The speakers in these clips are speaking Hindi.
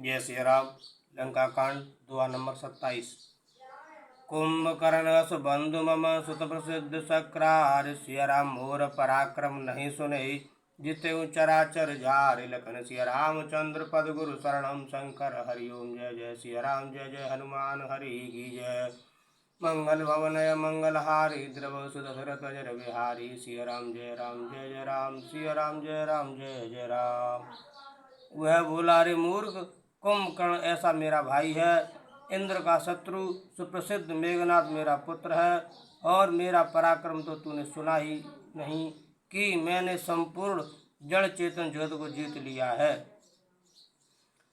जय श्री राम। लंका कांड दुआ नंबर 27। कुंभकर्ण बंधु मम सुत प्रसिद्ध सक्रार, सिया राम मोर पराक्रम नहीं सुने, जिते चराचर झार। लखन सिया रामचंद्र पद गुरु शरणम शंकर, हरिओम जय जय सिया राम, जय जय हनुमान हरि की जय। मंगल भवनय मंगलहारी, द्रव सुत दशरथ अजर बिहारी। सिया राम जय जय राम, सिया राम जय जय राम। वह बोला, रे मूर्ख, कुंभकर्ण ऐसा मेरा भाई है, इंद्र का शत्रु, सुप्रसिद्ध मेघनाथ मेरा पुत्र है, और मेरा पराक्रम तो तूने सुना ही नहीं कि मैंने संपूर्ण जड़ चेतन जगत को जीत लिया है।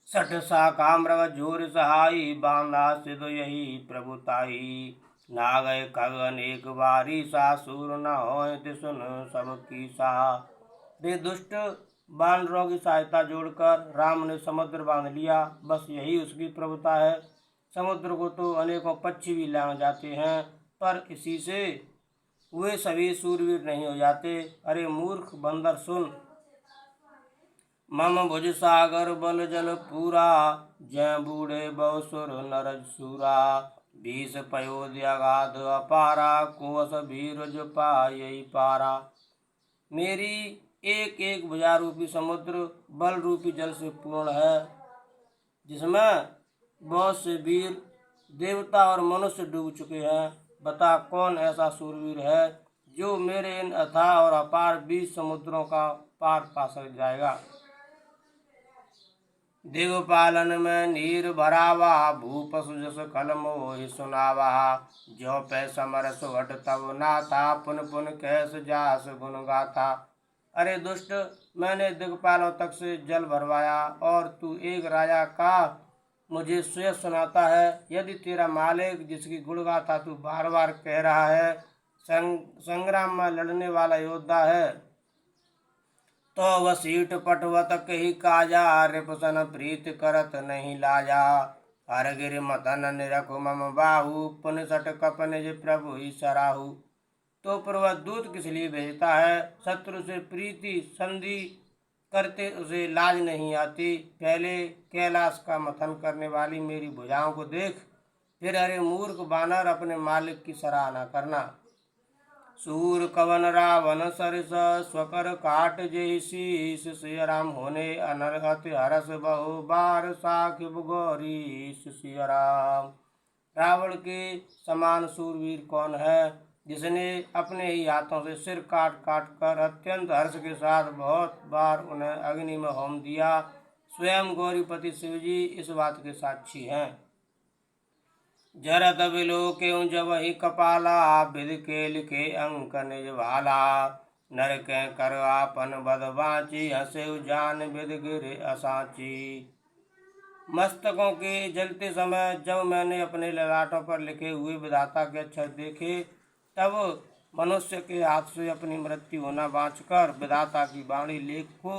सठ शाखा मृग जोर सहाई, बांधा सिद्ध यही प्रभुताई। ना गए खग अनेक बारी, सासुर न होय सुन सबकी सा। वे दुष्ट बानरों की सहायता जोड़कर राम ने समुद्र बांध लिया, बस यही उसकी प्रभुता है। समुद्र को तो अनेकों पक्षी भी लांग जाते हैं, पर इसी से वे सभी सूरवीर नहीं हो जाते। अरे मूर्ख बंदर सुन, मम भुज सागर बल जल पूरा, जय बूढ़े बहुसुर नरज सूरा। 20 पयोधि अगाध अपारा, कोस भीरज पायई पारा। मेरी एक एक भुजा रूपी समुद्र बल रूपी जल से पूर्ण है, जिसमें बहुत से वीर देवता और मनुष्य डूब चुके हैं। बता कौन ऐसा सूरवीर है जो मेरे इन अथाह और अपार 20 समुद्रों का पार पा सक जाएगा। दिगपालन में नीर भरावा, भूपसु जस कल मोहि सुनावा। जो पै समर सुहट तब नाथा, पुन पुन कैस जास गुण गाथा। अरे दुष्ट, मैंने दिगपालों तक से जल भरवाया, और तू एक राजा का मुझे श्रेय सुनाता है। यदि तेरा मालिक, जिसकी गुण गाथा तू बार बार कह रहा है, संग्राम में लड़ने वाला योद्धा है, तो वसीठ पटवत कही काजा। रिपुसन प्रीत करत नहीं लाजा, हर गिर मतन निरखु मम बाहु। पुन सट कप निज प्रभु ही सराहु। तो पर्वत दूत किस लिए भेजता है? शत्रु से प्रीति संधि करते उसे लाज नहीं आती। पहले कैलाश का मथन करने वाली मेरी भुजाओं को देख, फिर अरे मूर्ख बानर अपने मालिक की सराहना करना। सूर कवन रावण सरिस, स्वकर काट जेहि शीस। सिया राम होने अनर्हत हरस, बहु बार साखिब गौरीश। सिया राम, रावण के समान सूरवीर कौन है, जिसने अपने ही हाथों से सिर काट काट कर अत्यंत हर्ष के साथ बहुत बार उन्हें अग्नि में होम दिया। स्वयं गौरीपति शिवजी इस बात के साक्षी हैं। जरत बिलोक्यों जब ही कपाला, विध के लिखे अंक निज भाला। नर के कर आपन बद बाची, हसे जान विध गिरे असाची। मस्तकों के जलते समय जब मैंने अपने ललाटों पर लिखे हुए विधाता के अक्षर देखे, तब मनुष्य के हाथ से अपनी मृत्यु होना बाँचकर विधाता की वाणी लेख को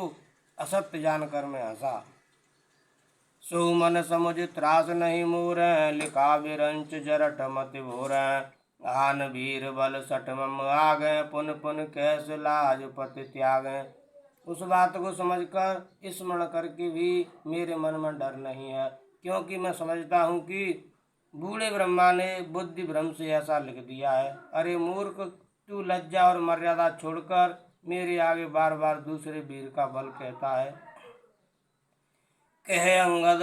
असत्य जानकर मैं हंसा। सो मन समुझ त्रास नहीं मोर, लिखा विरंच जरठ मति भोर। आन वीर बल सठ मम आगे, पुन पुन कैस लाज पति त्याग। उस बात को समझकर स्मरण करके भी मेरे मन में डर नहीं है, क्योंकि मैं समझता हूँ कि बूढ़े ब्रह्मा ने बुद्धि भ्रम से ऐसा लिख दिया है। अरे मूर्ख, तू लज्जा और मर्यादा छोड़कर मेरे आगे बार बार दूसरे वीर का बल कहता है। कहे अंगद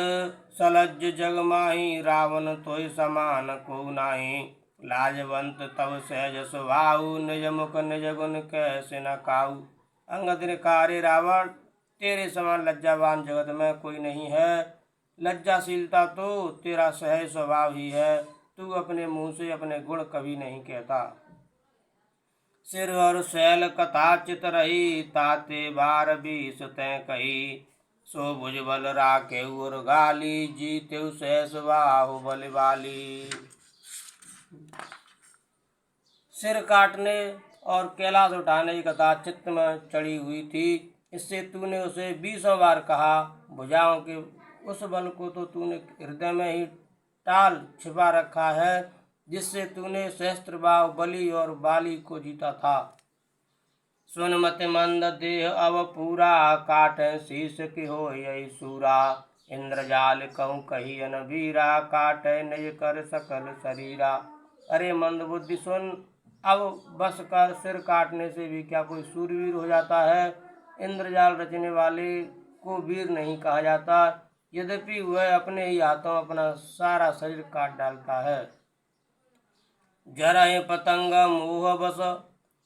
सलज्ज जग माही, रावण तोय समान को नाही। लाजवंत तब सहज स्वभाव, निज मुख निज गुण कैसे न काऊ। अंगद ने कहा, रे रावण, तेरे समान लज्जावान जगत में कोई नहीं है। लज्जाशीलता तो तेरा सहज स्वभाव ही है। तू अपने मुंह से अपने गुण कभी नहीं कहता। सिर और शैल कथा चित रही, ताते बार 20 तय कही। सो भुज बल राखे उर गाली, जीते सहस बाहु बल वाली। सिर काटने और कैलाश उठाने की कथा चित्त में चढ़ी हुई थी, इससे तूने उसे 20 बार कहा। भुजाओं के उस बल को तो तूने हृदय में ही टाल छिपा रखा है, जिससे तूने सहस्त्रबाहु बलि और बाली को जीता था। सुन मत मंद देह अब पूरा, काट शीश की हो यही सूरा। इंद्रजाल कहूँ कही अन वीरा, काटे निज कर सकल शरीरा। अरे मंदबुद्धि सुन, अब बस कर सिर काटने से भी क्या कोई सूरवीर हो जाता है? इंद्रजाल रचने वाले को वीर नहीं कहा जाता, यद्यपि वह अपने ही हाथों अपना सारा शरीर काट डालता है। जरहि पतंग मोह बस,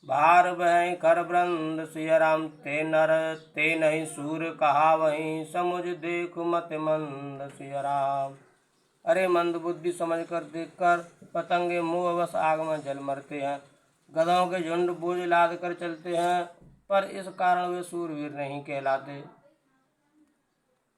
भार बह कर वृंद सिय राम। ते नर ते नहीं सूर कहा वहीं, समुझ देख मत मंद सिय राम। अरे मंदबुद्धि समझ कर देखकर पतंगे मोहवश आग में जल मरते हैं। गधों के झुंड बोझ लाद कर चलते हैं, पर इस कारण वे सूरवीर नहीं कहलाते।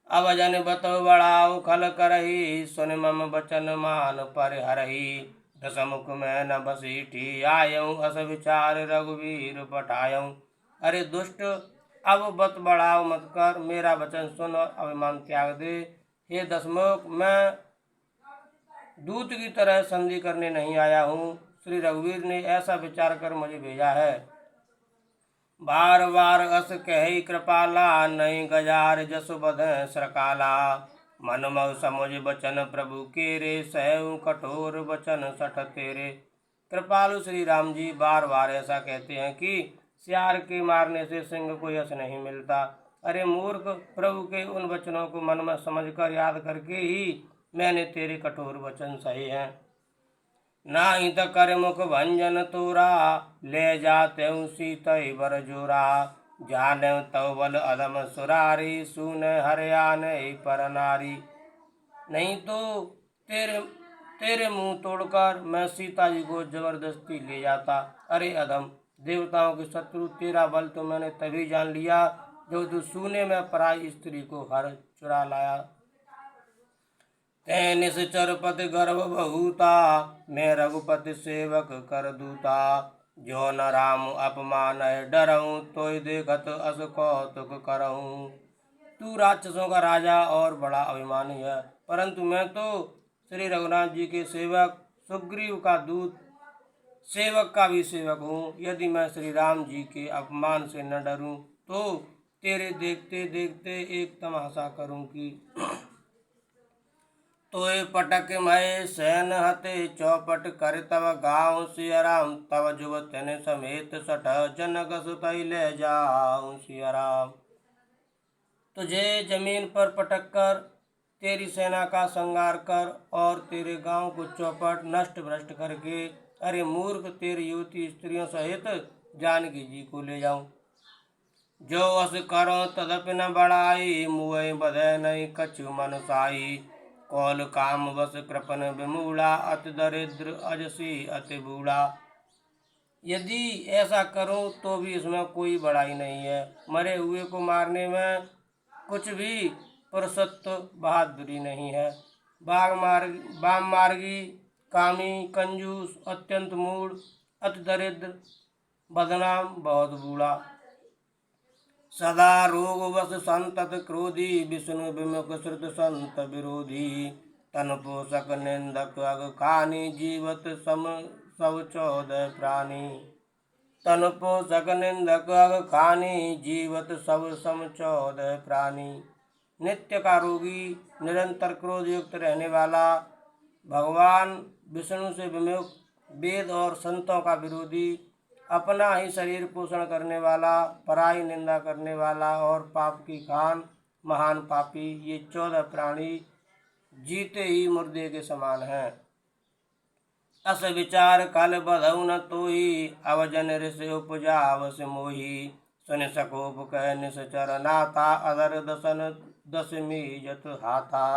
अब जन बतौ बढ़ाओ खल करही, सुन मम बचन मान परिहरही। दशमुख में न बसीठी, आयऊँ अस विचार रघुवीर पठायऊँ। अरे दुष्ट, अब बत बढ़ाओ मत कर, मेरा वचन सुन और अभिमान त्याग दे। हे दशमुख, मैं दूत की तरह संधि करने नहीं आया हूँ। श्री रघुवीर ने ऐसा विचार कर मुझे भेजा है। बार बार अस कही कृपाला, नहीं गजार जसु बधें श्रकाला। मन मऊ समुझ बचन प्रभु के रे, सहु कठोर वचन सठ तेरे। कृपालु श्री राम जी बार बार ऐसा कहते हैं कि सियार के मारने से सिंह को यश नहीं मिलता। अरे मूर्ख, प्रभु के उन वचनों को मन में समझकर याद करके ही मैंने तेरे कठोर वचन सहे हैं। नाही त कर मुख भंजन तोरा, ले जाते सीतई बर जोरा। जाने तव बल अदम सुरारी, सुन हरियाने पर नारी। नहीं तो तेरे मुंह तोड़कर मैं सीता जी को जबरदस्ती ले जाता। अरे अधम, देवताओं के शत्रु, तेरा बल तो मैंने तभी जान लिया जब तू सूने में पराई स्त्री को हर चुरा लाया। तै निश्चर पति गर्भ बहुता, मैं रघुपति सेवक कर दूता। जो न राम अपमान डरऊँ, तो देखत अस कौतुक करऊँ। तू राक्षसों का राजा और बड़ा अभिमानी है, परंतु मैं तो श्री रघुनाथ जी के सेवक, सुग्रीव का दूत, सेवक का भी सेवक हूँ। यदि मैं श्री राम जी के अपमान से न डरूं तो तेरे देखते देखते एक तमाशा करूं कि तोय पटक मय सैन हते, चौपट कर तव गाँव सिय राम। तव जुवतन समेत सठ, जनक सुतई ले जाऊं सिय राम। तुझे जमीन पर पटक कर तेरी सेना का संहार कर और तेरे गांव को चौपट नष्ट भ्रष्ट करके, अरे मूर्ख, तेरी युवती स्त्रियों सहित जानकी जी को ले जाऊं। जो अस करो तदपि न बढ़ाई, मुए बधे नहीं कछु मन साई। कौल काम बस कृपन विमूढ़ा, अति दरिद्र अजसी अति बूढ़ा। यदि ऐसा करूं तो भी इसमें कोई बड़ाई नहीं है। मरे हुए को मारने में कुछ भी पुरुषत्व बहादुरी नहीं है। वाम मार्गी, कामी, कंजूस, अत्यंत मूढ़, अति दरिद्र, बदनाम, बहुत बूढ़ा। सदा रोग वश संतत क्रोधी, विष्णु विमुख श्रुत संत विरोधी। तन पोषक निंदक अग खानी, जीवत सम सब 14 प्राणी। तन पोषक निंदक अग खानी, जीवत सब सम 14 प्राणी। नित्य का रोगी, निरंतर क्रोध युक्त रहने वाला, भगवान विष्णु से विमुख, वेद और संतों का विरोधी, अपना ही शरीर पोषण करने वाला, पराई निंदा करने वाला और पाप की खान महान पापी, ये 14 प्राणी जीते ही मुर्दे के समान हैं। अस विचार कल बधऊ न तोही, अवजन ऋषि उपजावस मोही। सुन सकोप कह निश्चर नाथा, अधर दसन दशमी जत हाथा।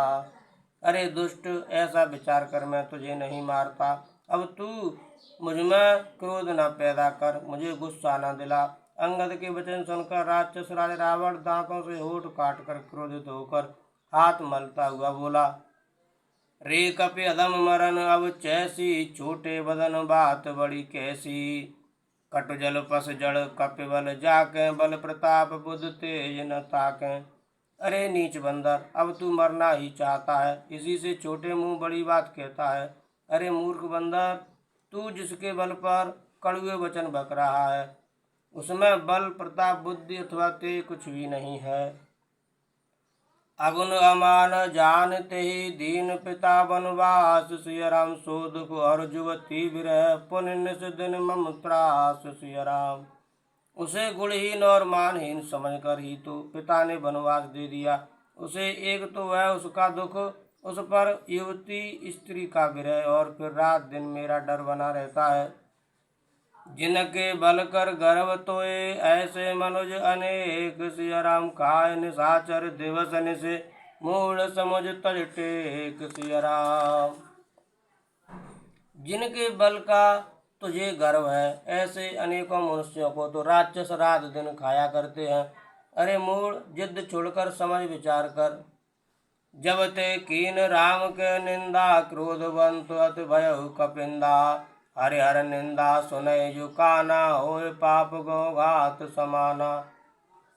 अरे दुष्ट, ऐसा विचार कर मैं तुझे नहीं मारता। अब तू मुझमें क्रोध न पैदा कर, मुझे गुस्सा न दिला। अंगद के वचन सुनकर राक्षस राज रावण दांतों से होठ काट कर क्रोधित होकर हाथ मलता हुआ बोला, रे कपि अधम मरन अब चैसी, छोटे बदन बात बड़ी कैसी। कटु जल पस जड़ कपिबल जाके, बल प्रताप बुध तेज न ताके। अरे नीच बंदर, अब तू मरना ही चाहता है, इसी से छोटे मुंह बड़ी बात कहता है। अरे मूर्ख बंदर, तू जिसके बल पर कड़ुए वचन बक रहा है, उसमें बल प्रताप बुद्धि अथवा तेज कुछ भी नहीं है। अगुन अमान जानते ही दीन पिता बनवास, सिया राम सो दुख और जुवती विरह, पुण्य से दिन मम त्रास, सिया राम। उसे गुणहीन और मानहीन समझकर ही तो पिता ने वनवास दे दिया। उसे एक तो वह उसका दुख, उस पर युवती स्त्री का विरह, और फिर रात दिन मेरा डर बना रहता है। जिनके बल कर गर्भ तोए ऐसे मनुज अनेक, सिया राम खाए निशाचर दिवस निशे, मूल समुझ तज टेक, सिया राम। जिनके बल का तुझे गर्व है, ऐसे अनेकों मनुष्यों को तो राक्षस रात दिन खाया करते हैं। अरे मूढ़, जिद छोड़कर समझ विचार कर। जब ते कीन राम के निंदा, क्रोधवंत अति भयउ कपिंदा, हरि हर निंदा सुनय जो काना, होए पाप गो घात समाना।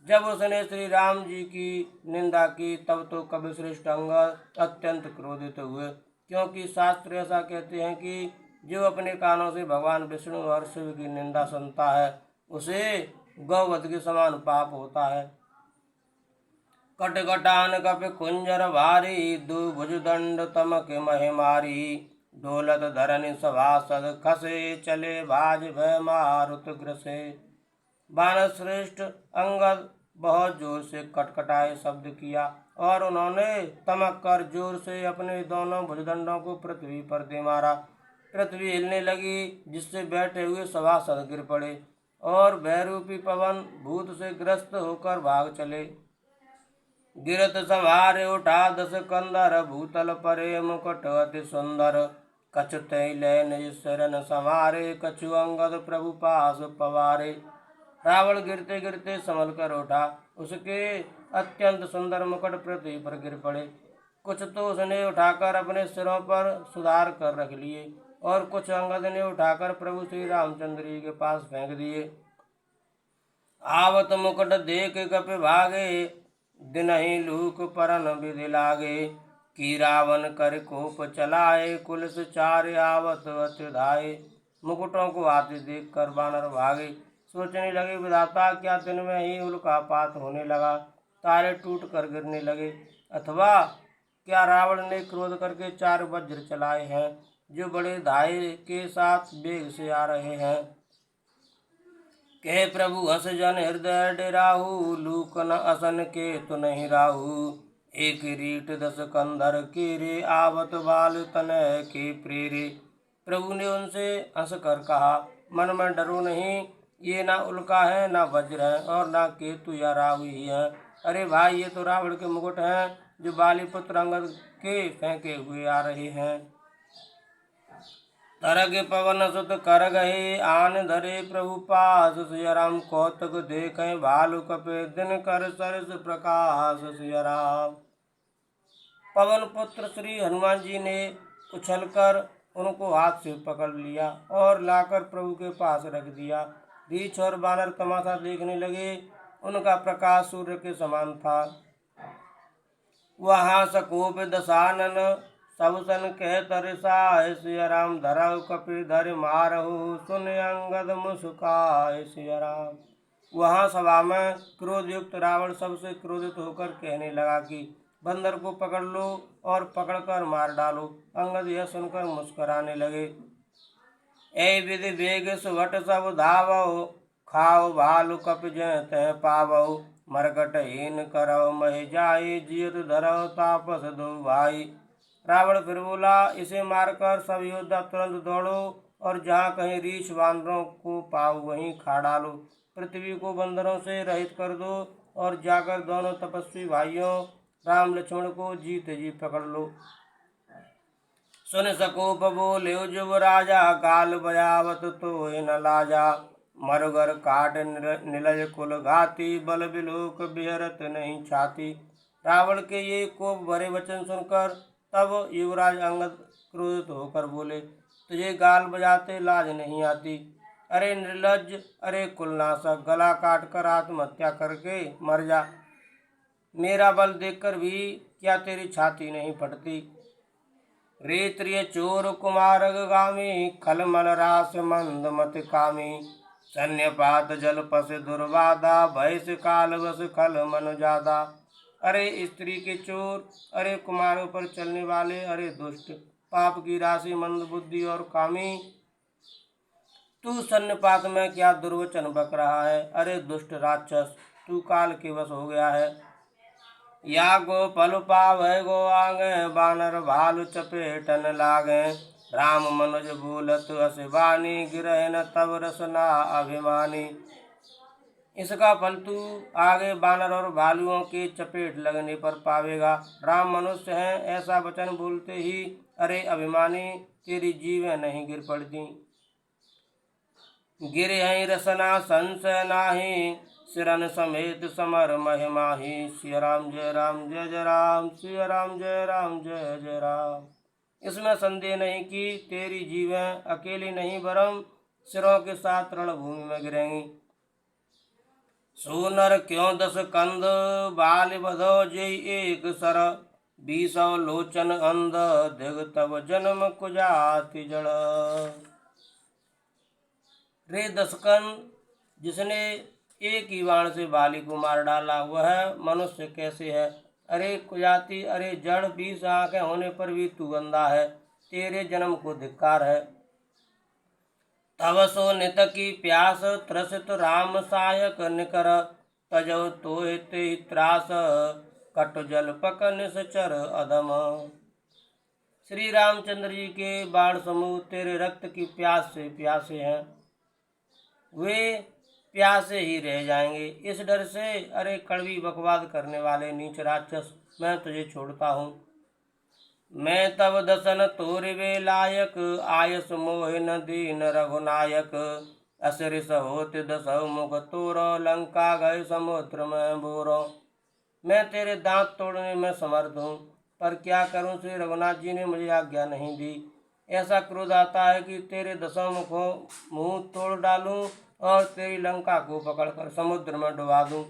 जब उसने श्री राम जी की निंदा की, तब तो कवि श्रेष्ठ अंगद अत्यंत क्रोधित हुए, क्योंकि शास्त्र ऐसा कहते हैं कि जो अपने कानों से भगवान विष्णु और शिव की निंदा सुनता है, उसे गौवध के समान पाप होता है। कटकटान कपि कुंजर भारी, दुभुज दंड तमक महिमारी, डोलत धरनि सभासद खसे, चले भाज भय मारुत ग्रसे। बानर श्रेष्ठ अंगद बहुत जोर से कटकटाए शब्द किया, और उन्होंने तमक कर जोर से अपने दोनों भुजदंडों को पृथ्वी पर दे मारा। पृथ्वी हिलने लगी, जिससे बैठे हुए सभासद गिर पड़े, और भयरूपी पवन भूत से ग्रस्त होकर भाग चले। गिरत संहारे उठा दस कंदर, भूतल परे मुकुट अति सुंदर, कछु तैले निज शरण संवारे, कछु अंगद प्रभु पास पवारे। रावण गिरते गिरते संभल कर उठा, उसके अत्यंत सुंदर मुकुट पृथ्वी पर गिर पड़े। कुछ तो उसने उठाकर अपने सिरों पर सुधार कर रख लिए, और कुछ अंगद ने उठाकर प्रभु श्री रामचंद्र जी के पास फेंक दिए। आवत मुकुट देख कपि भागे, दिन ही लूक परन विधि लागे, की रावण कर कोप चलाए, कुलस चार आवत अत्युधाये। मुकुटों को आते देख कर बानर भागे, सोचने लगे विधाता क्या दिन में ही उल्कापात होने लगा, तारे टूट कर गिरने लगे, अथवा क्या रावण ने क्रोध करके चार वज्र चलाए हैं, जो बड़े धाये के साथ वेग से आ रहे हैं। कहे प्रभु हस जन हृदय डेराहू, लूक न असन के तु नहीं राहू, एक रीट दस कंधर के रे, आवत बाल तनय के प्रेरे। प्रभु ने उनसे हंस कर कहा, मन में डरो नहीं, ये ना उल्का है, ना वज्र है, और ना केतु या राहु ही है। अरे भाई, ये तो रावण के मुकुट हैं, जो बाली पुत्र अंगद के फेंके हुए आ रहे हैं। तरग पवन सुत कर गहे, आन धरे प्रभु पास, सिया राम कौतुक देखें भालु कपे, दिन कर सरस प्रकाश, सिया राम। पवन पुत्र श्री हनुमान जी ने उछलकर उनको हाथ से पकड़ लिया और लाकर प्रभु के पास रख दिया। रीछ और बानर तमाशा देखने लगे, उनका प्रकाश सूर्य के समान था। वहाँ सकोप दशानन, सब सन कह तरसाए, सिया राम धरऊ कपि धर मारहु, सुन अंगद मुस्काए, सिया राम। वहाँ सभा में क्रोधयुक्त रावण सबसे क्रोधित होकर कहने लगा कि बंदर को पकड़ लो और पकड़कर मार डालो। अंगद यह सुनकर मुस्कुराने लगे। ऐ विधि वेग सुभट सब धावो, खाओ भालु कपि जय तह पावो, मरकट हीन करौ महि जाई, जियत धरौ तापस दो भाई। रावण फिर बोला, इसे मारकर सब योद्धा तुरंत दौड़ो और जहाँ कहीं रीछ बानरों को पाओ वहीं खा डालो। पृथ्वी को बंदरों से रहित कर दो और जाकर दोनों तपस्वी भाइयों राम लक्ष्मण को जीत जी पकड़ लो। सुन सकोप बोले जुब राजा, काल बयावत तो न लाजा, मरुगर काट निलज कुल घाती, बल बिलोक बिहरत नहीं छाती। रावण के ये कोप भरे वचन सुनकर तब युवराज अंगद क्रोधित होकर बोले, तुझे गाल बजाते लाज नहीं आती? अरे निर्लज्ज, अरे कुलनाशक, गला काट कर आत्महत्या करके मर जा। मेरा बल देखकर भी क्या तेरी छाती नहीं फटती? रे त्रिय चोर कुमारग गामी, खलमल रास मंद मत कामी, सन्यपात जल पस दुर्वादा, भय से काल बस खल मन जादा। अरे स्त्री के चोर, अरे कुमारों पर चलने वाले, अरे दुष्ट, पाप की राशि, मंद बुद्धि और कामी, तू सन्निपात में क्या दुर्वचन बक रहा है। अरे दुष्ट राक्षस, तू काल के वश हो गया है। या गो पल पावै गो आगे, बानर भालु चपेटन लागे, राम मनुज बोलत असिवानी, गिरह न तब रसना अभिमानी। इसका फल तू आगे बानर और भालुओं के चपेट लगने पर पावेगा। राम मनुष्य हैं ऐसा वचन बोलते ही अरे अभिमानी, तेरी जीवें नहीं गिर पड़ती। गिरे हैं रसना संशय नाही, सिरन समेत समर महिमाही। सिया राम जय राम जय जय राम, सिया राम जय राम जय जय राम। इसमें संदेह नहीं कि तेरी जीवें अकेली नहीं वरम सिरों के साथ रणभूमि में गिरेंगी। सोनर क्यों दस कंद, बाल बधो जय एक सर, 20 लोचन अंध, दिग तब जन्म कुजाति जड़। रे दशकंद, जिसने एक ही बाण से बाली को मार डाला वह मनुष्य कैसे है। अरे कुजाति, अरे जड़, 20 आंखें होने पर भी तू अंधा है, तेरे जन्म को धिक्कार है। तब सो नित की प्यास, त्रसित राम सायक निकर, तजो तो हित त्रास, कट जल पक निश्चर अधम। श्री रामचंद्र जी के बाण समूह तेरे रक्त की प्यास से प्यासे हैं, वे प्यासे ही रह जाएंगे। इस डर से अरे कड़वी बकवाद करने वाले नीच राक्षस, मैं तुझे छोड़ता हूँ। मैं तब दसन तोरे वे लायक, आयस मोहिन दीन रघुनायक, असरिस होत दसौ मुख तोरो, लंका गए समुद्र में बोरो। मैं तेरे दांत तोड़ने में समर्थ हूँ, पर क्या करूँ, श्री रघुनाथ जी ने मुझे आज्ञा नहीं दी। ऐसा क्रोध आता है कि तेरे 10 मुखों मुंह तोड़ डालूं और तेरी लंका को पकड़कर समुद्र में डुबा दूं।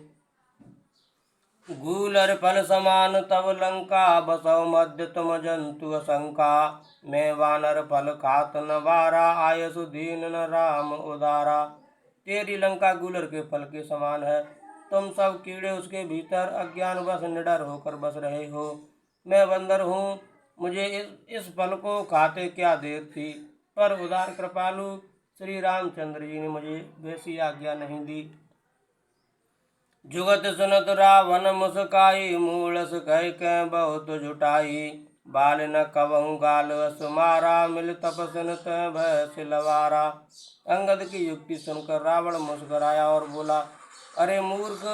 गूलर फल समान तब लंका, बसौ मध्य तुम जंतु असंका, मैं वानर फल खात न वारा, आयसु दीन न राम उदारा। तेरी लंका गूलर के फल के समान है, तुम सब कीड़े उसके भीतर अज्ञानवश निडर होकर बस रहे हो। मैं बंदर हूँ, मुझे इस फल को खाते क्या देर थी, पर उदार कृपालु श्री रामचंद्र जी ने मुझे वैसी आज्ञा नहीं दी। जुगत सुनत रावण मुस्काई, मूलस कह के बहुत जुटाई, बाल न कबहू गाल सुमारा, मिल तपसन भय सिलवारा। अंगद की युक्ति सुनकर रावण मुस्कुराया और बोला, अरे मूर्ख,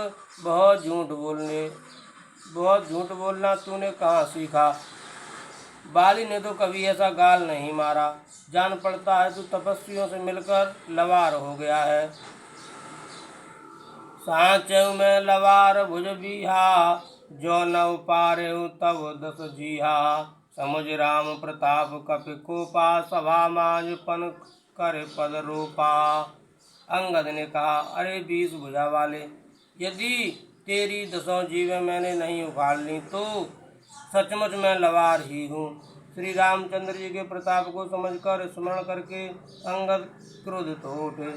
बहुत झूठ बोलना तूने कहाँ सीखा। बाली ने तो कभी ऐसा गाल नहीं मारा, जान पड़ता है तू तपस्वियों से मिलकर लवार हो गया है। सांचव में लवार भुज बिहा, जो नव पारे तब 10 जीहा, समुझ राम प्रताप कपि कोपा, सभा मांझ पन कर पद रूपा। अंगद ने कहा, अरे 20 भुजा वाले, यदि तेरी 10 जीवें मैंने नहीं उखाड़ ली तो सचमुच मैं लवार ही हूँ। श्री रामचंद्र जी के प्रताप को समझकर स्मरण करके अंगद क्रोधित हो उठे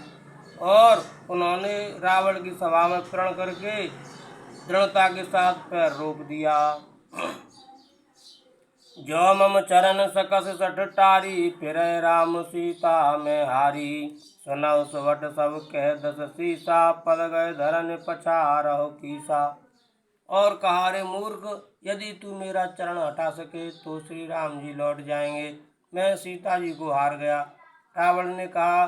और उन्होंने रावण की सभा में प्रण करके दृढ़ता के साथ पैर रोक दिया। जो मम चरण सकस सठ टारी, फिर राम सीता में हारी, सुनौ सुवट सब कह 10 सीसा, पद गए धरन पछारहु कीसा। और कहा, रे मूर्ख, यदि तू मेरा चरण हटा सके तो श्री राम जी लौट जाएंगे, मैं सीता जी को हार गया। रावण ने कहा,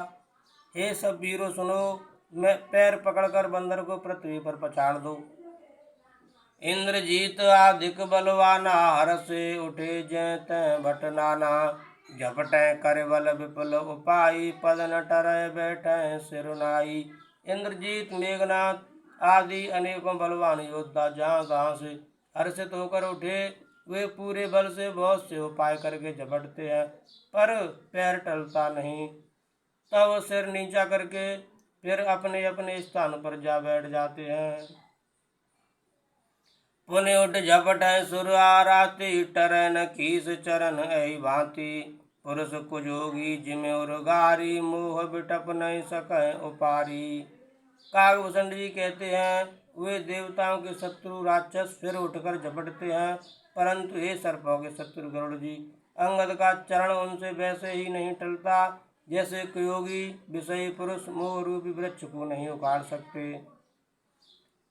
हे सब वीरों सुनो, मैं पैर पकड़कर बंदर को पृथ्वी पर पछाड़ दो। इंद्रजीत अधिक बलवाना, हर्षे उठे जय तय भट नाना, झपटे कर बल विपुल उपाई, पद न टरै बैठे सिरुनाई। इंद्रजीत, मेघनाथ आदि अनेकों बलवान योद्धा जहाँ तहाँ से हर्षित होकर उठे, वे पूरे बल से बहुत से उपाय करके झपटते हैं पर पैर टलता नहीं। तब सिर नीचा करके फिर अपने अपने स्थान पर जा बैठ जाते हैं। पुण्य उठ झपट है सुर आराती, टरन कीस चरण ऐ भांति, पुरुष कुजोगी जिमे उर्गारी, मोह बिटप नहीं सके उपारी। कागभूषण जी कहते हैं, वे देवताओं के शत्रु राक्षस फिर उठकर झपटते हैं, परंतु हे सर्पों के शत्रु गरुड़ जी, अंगद का चरण उनसे वैसे ही नहीं टलता जैसे कोई योगी विषयी पुरुष मोह रूपी वृक्ष को नहीं उखाड़ सकते।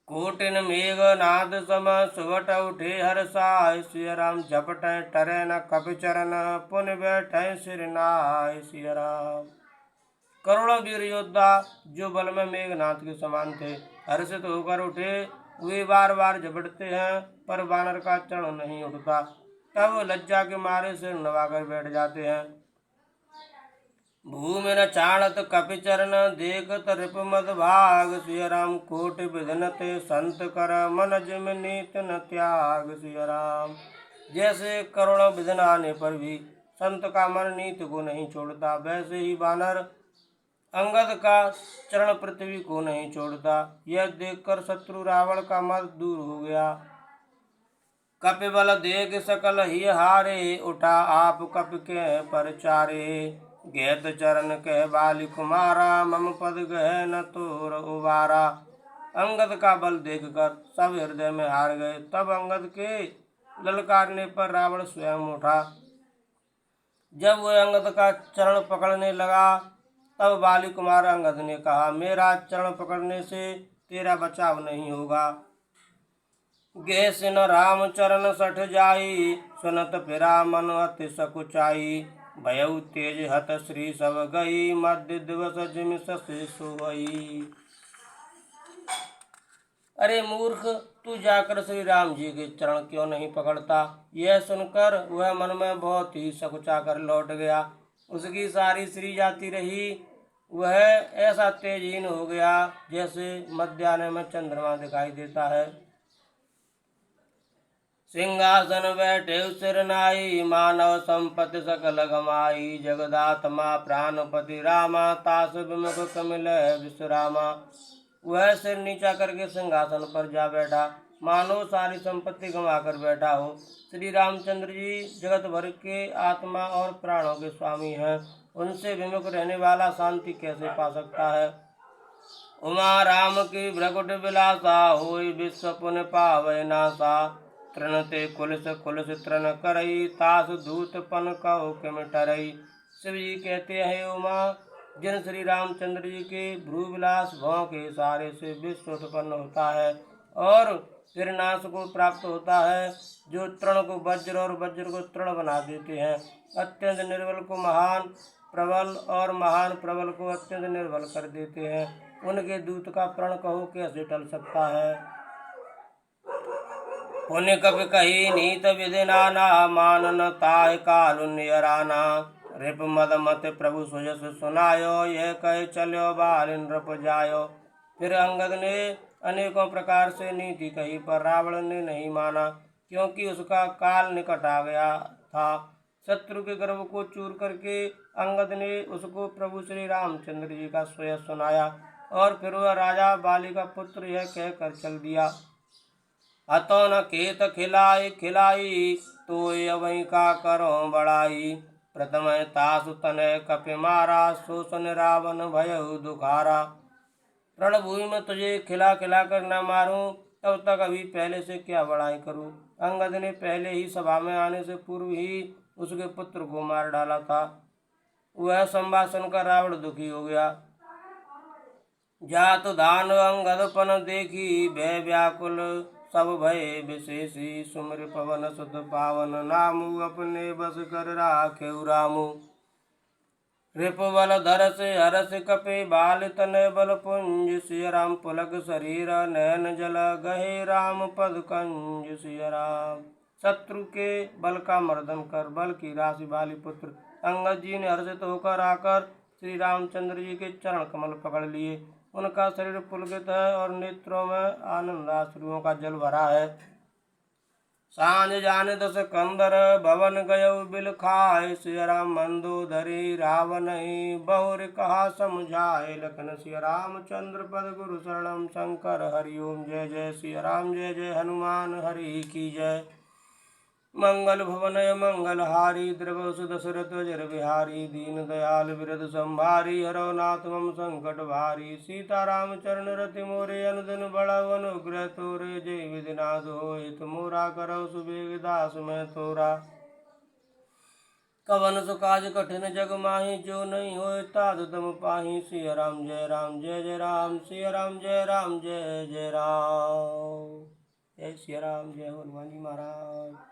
कोटिन मेघ नाद सम सुवट उठे हर्षाय, सिया राम झपट टरे न कपि चरण पुन बैठे सिर नाय। सिया राम। करोड़ों वीर योद्धा जो बल में मेघनाथ के समान थे हर्षित होकर उठे, वे बार बार झपटते हैं पर वानर का चरण नहीं उठता। तब लज्जा के मारे सिर नवाकर बैठ जाते हैं। भूमि न चाणत कपि चरण देखत रिप मद भाग, सिया राम कोट विधन ते संत कर मन जिम नीत न त्याग। सिया राम। जैसे करोड़ों विधन आने पर भी संत का मन नीत को नहीं छोड़ता, वैसे ही वानर अंगद का चरण पृथ्वी को नहीं छोड़ता। यह देखकर शत्रु रावण का मत दूर हो गया। कपि बल देख सकल ही हारे, उठा आप कपि के परचारे। गैत चरण कह बाली कुमारा, मम पद गह न तोर उबारा। अंगद का बल देखकर सब हृदय में हार गए। तब अंगद के ललकारने पर रावण स्वयं उठा। जब वह अंगद का चरण पकड़ने लगा तब बाली कुमार अंगद ने कहा, मेरा चरण पकड़ने से तेरा बचाव नहीं होगा। गेसिन राम चरण सठ जाई, सुनत फिरा मन अति सकुचाई। भयउ तेज हत श्री सब गई, मध्य दिवस जिम ससे सोई। अरे मूर्ख, तू जाकर श्री राम जी के चरण क्यों नहीं पकड़ता। यह सुनकर वह मन में बहुत ही सकुचा कर लौट गया। उसकी सारी श्री जाती रही। वह ऐसा तेजहीन हो गया जैसे मध्याह्न में चंद्रमा दिखाई देता है। सिंहासन बैठे सिर नाई, मानव संपत्ति सकल गमाई। जगदात्मा प्राणपति रामा, तास विमुख कमिल विश्रामा। वह सिर नीचा करके सिंहासन पर जा बैठा, मानो सारी संपत्ति गंवा कर बैठा हो। श्री रामचंद्र जी जगत भर के आत्मा और प्राणों के स्वामी हैं, उनसे विमुख रहने वाला शांति कैसे पा सकता है। उमा राम की भ्रकुट विलासा, होई विश्व पुन पावै नासा। तृणते कुलस कुलस तृण करई, तास दूत पन कहो किम टरई। शिव जी कहते हैं, उमा, जिन श्री रामचंद्र जी के भ्रू विलास भों के सहारे से विश्व उत्पन्न होता है और फिर नाश को प्राप्त होता है, जो तृण को वज्र और वज्र को तृण बना देते हैं, अत्यंत निर्बल को महान प्रबल और महान प्रबल को अत्यंत निर्बल कर देते हैं, उनके दूत का प्रण कहो कैसे टल सकता है। पुण्य कपि कही नीत विधि नाना, मानन ताहि कालुन्य राना। रिप मद मत प्रभु सुजस सुनायो, यह कह चलो बाल नृप जायो। फिर अंगद ने अनेकों प्रकार से नीति कही पर रावण ने नहीं माना, क्योंकि उसका काल निकट आ गया था। शत्रु के गर्भ को चूर करके अंगद ने उसको प्रभु श्री रामचंद्र जी का स्वयं सुनाया और फिर वह राजा बाली का पुत्र यह कहकर चल दिया। हतो न खेत खिलाई खिलाई, तो अवई का करो बड़ाई। प्रथम तासु तनय कपि मारा, सो सुन रावण भयउ दुखारा। रणभूमि में तुझे खिला खिला कर न मारूं, तब तक अभी पहले से क्या बड़ाई करूं। अंगद ने पहले ही सभा में आने से पूर्व ही उसके पुत्र को मार डाला था। वह संवाद सुनकर रावण दुखी हो गया। जात दान अंगदपन देखी, भय व्याकुल सब भय विशेषी। सुमिर पवन सुत पावन नामु, अपने बस कर राखेउ रामु। रिप बल धर से हरस कपे, बाल तनय बल पुंज। सिया राम पुलक शरीर नयन जल, गहे राम पद कंज। सिया राम। शत्रु के बल का मर्दन कर बल की राशि वाली पुत्र अंगद जी ने हर्षित होकर आकर श्री रामचंद्र जी के चरण कमल पकड़ लिए। उनका शरीर पुलकित है और नेत्रों में आनंद आश्रुओं का जल भरा है। सांझ जाने दस कंदर, भवन गयो बिल खाए। सिया राम मंदोदरी रावण बहुर कहा समझाए। लखन सिया रामचंद्र पद गुरु शरणम, शंकर हरिओम। जय जय सिया राम, जय जय हनुमान हरि की जय। मंगल भवनय मंगलहारी द्रवसु दशरथ जर बिहारी दीन दयाल विरद संभारी हरो नाथ मम संकट भारी सीताराम चरण रति मोरे अनुदिन बढ़ाओ अनुग्रह तोरे जय विधिनाथ होय तुमोरा करौ सुबेग दास मैं तोरा कवन सुकाज कठिन जग माही जो नहीं होय ताद तम पाही सिया राम जय राम जय जय राम सिया राम जय राम जय जय राम। जय सिया राम जय हनुमान जी महाराज।